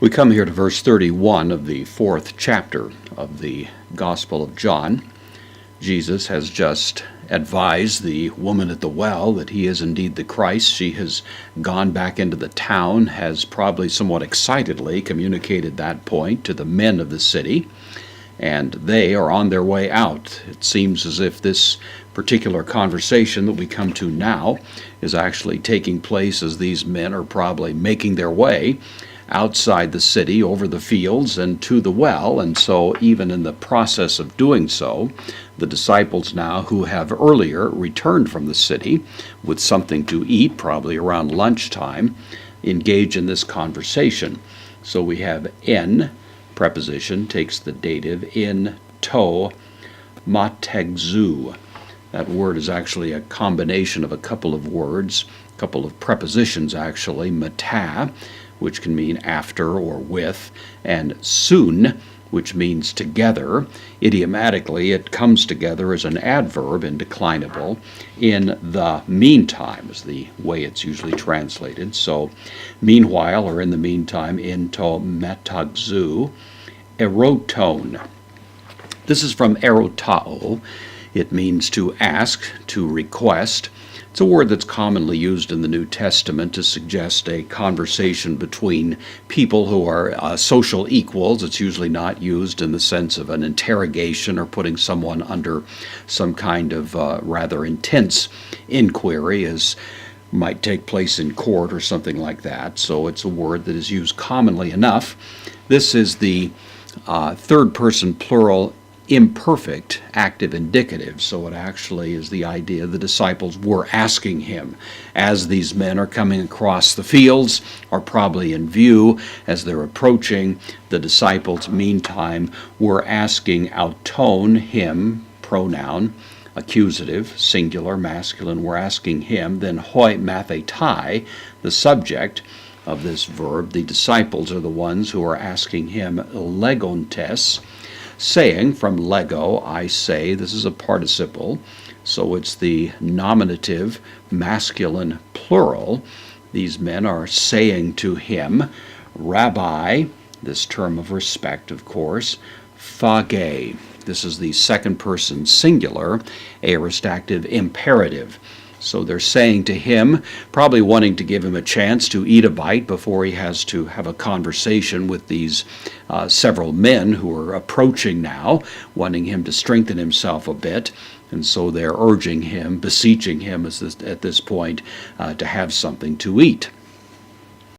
We come here to verse 31 of the 4th chapter of the Gospel of John. Jesus has just advised the woman at the well that he is indeed the Christ. She has gone back into the town, has probably somewhat excitedly communicated that point to the men of the city, and they are on their way out. It seems as if this particular conversation that we come to now is actually taking place as these men are probably making their way outside the city, over the fields, and to the well. And so even in the process of doing so, the disciples now, who have earlier returned from the city with something to eat, probably around lunchtime, engage in this conversation. So we have en preposition, takes the dative, in to mategzu. That word is actually a combination of a couple of words, a couple of prepositions actually, mata, which can mean after or with, and soon, which means together. Idiomatically, it comes together as an adverb in declinable. In the meantime is the way it's usually translated. So, meanwhile, or in the meantime, into metagzu, erotone. This is from erotao. It means to ask, to request. It's a word that's commonly used in the New Testament to suggest a conversation between people who are social equals. It's usually not used in the sense of an interrogation or putting someone under some kind of rather intense inquiry, as might take place in court or something like that. So it's a word that is used commonly enough. This is the third person plural imperfect active indicative, so it actually is the idea the disciples were asking him as these men are coming across the fields, are probably in view as they're approaching. The disciples meantime were asking auton, him, pronoun, accusative, singular, masculine, were asking him, then hoi mathetai, the subject of this verb. The disciples are the ones who are asking him legontes, saying, from lego, I say. This is a participle, so it's the nominative masculine plural. These men are saying to him, Rabbi, this term of respect, of course, phage. This is the second person singular, aorist active imperative. So they're saying to him, probably wanting to give him a chance to eat a bite before he has to have a conversation with these several men who are approaching now, wanting him to strengthen himself a bit. And so they're urging him, beseeching him at this point to have something to eat.